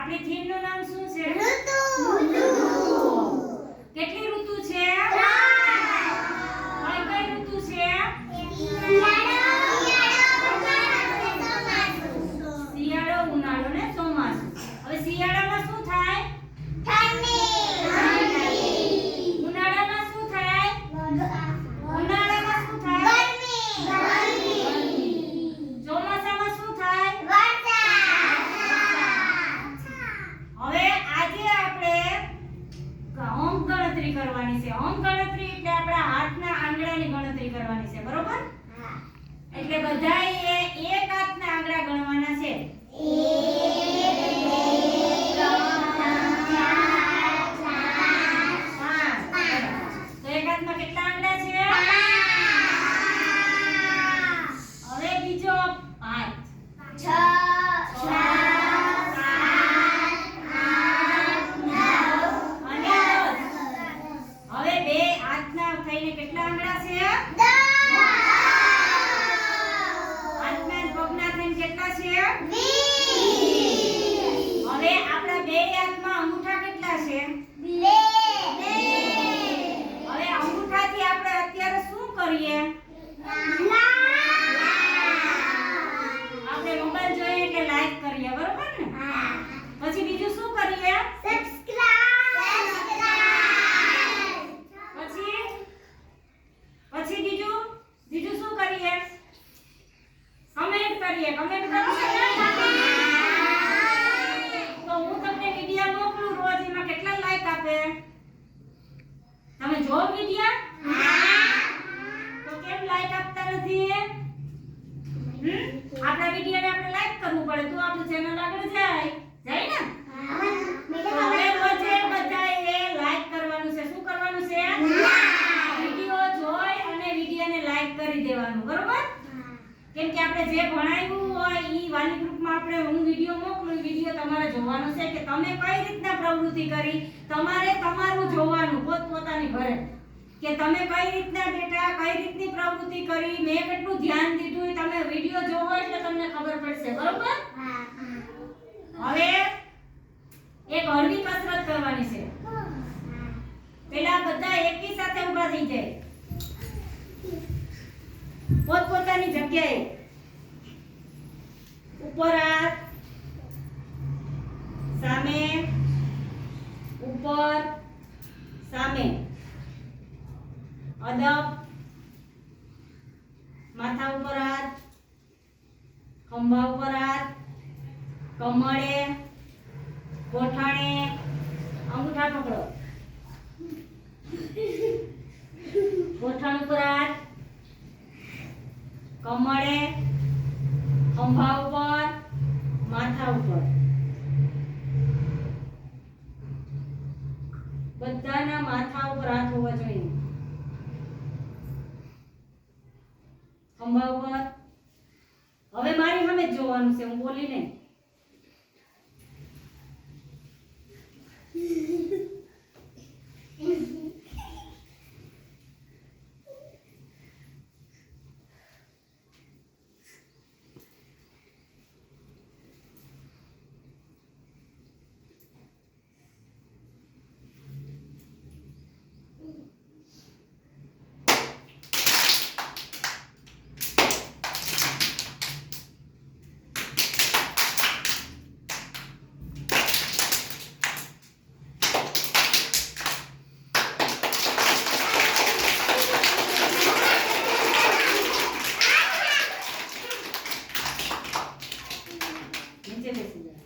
આપણી થીમ નું નામ શું છે? ઋતુ. કેટલી ઋતુ છે? કઈ કઈ ઋતુ છે? શિયાળો, ઉનાળો ને ચોમાસું. હવે શિયાળામાં શું થાય? ઉનાળામાં શું થાય? ઉનાળામાં શું થાય? ચોમાસામાં શું થાય? હવે આજે આપણે અંક ગણતરી કરવાની છે. અંક ગણતરી એટલે આપણા હાથના આંગળાની ગણતરી કરવાની છે, બરોબર? એટલે બધાએ એક હાથના આંગળા ગણવાના છે. 1 2 3 4 5. તો એક હાથમાં કેટલા આંગળા છે? હવે બીજો 5 અને 10. હવે બે હાથના થઈને કેટલા આંગળા છે? હાથના અને પગના થઈને કેટલા છે? હવે આપણા બે હાથમાં અંગૂઠા કેટલા છે? હવે અંગૂઠાથી આપણે અત્યારે શું કરીએ? આપણે મોબાઈલ જોઈએ એટલે લાઈક કરીએ, બરોબર ને? પછી બીજું શું કરીએ? પછી બીજું શું કરીએ? કમેન્ટ કરીએ. કમેન્ટ કરશો ને? તો હું તમને વિડિયો મોકલું રોજ, એમાં કેટલા લાઈક આપે? તમે જો વિડિયો? તો કેમ લાઈક આપતા નથી? આપણા વિડિયોને આપણે લાઈક કરવું પડે તો આપણું ચેનલ આગળ જાય ને? તો હવે રોજે બધાએ લાઈક કરવાનું છે. શું કરવાનું છે? વિડિયો જોઈ અને વિડિયોને લાઈક કરી દેવાનું, બરોબર? કેમ કે આપણે જે ભણાવ્યું હોય ઈ વાલી ગ્રુપમાં આપણે હું વિડિયો મોકલું, વિડિયો તમારે જોવાનો છે કે તમે કઈ રીતના પ્રવૃત્તિ કરી. તમારે તમારું જોવાનું પોતપોતાની ઘરે કે તમે કઈ રીતના બેટા, કઈ રીતની પ્રવૃત્તિ કરી, મેં કેટલું ધ્યાન દીધું. તમે વિડિયો જોવો એટલે તમને ખબર પડશે, બરોબર? હવે એક હળવી કસરત કરવાની છે. પેલા બધા એકી સાથે ઊભા થઈ જાય, પોતપોતાની જગ્યાએ. ઉપર હાથ, સામે, ઉપર, સામે, અદબ, માથા ઉપર હાથ, ખંભા ઉપર હાથ, કમળે, ગોઠણે, અંગૂઠા પકડો. ગોઠણ ઉપર હાથ, કમળે, ખંભા ઉપર, માથા ઉપર. બધાના માથા ઉપર હાથ હોવા જોઈએ. ખંભા ઉપર. હવે મારી સામે જ જોવાનું છે, હું બોલી નહીં. નીચે બેસી જા.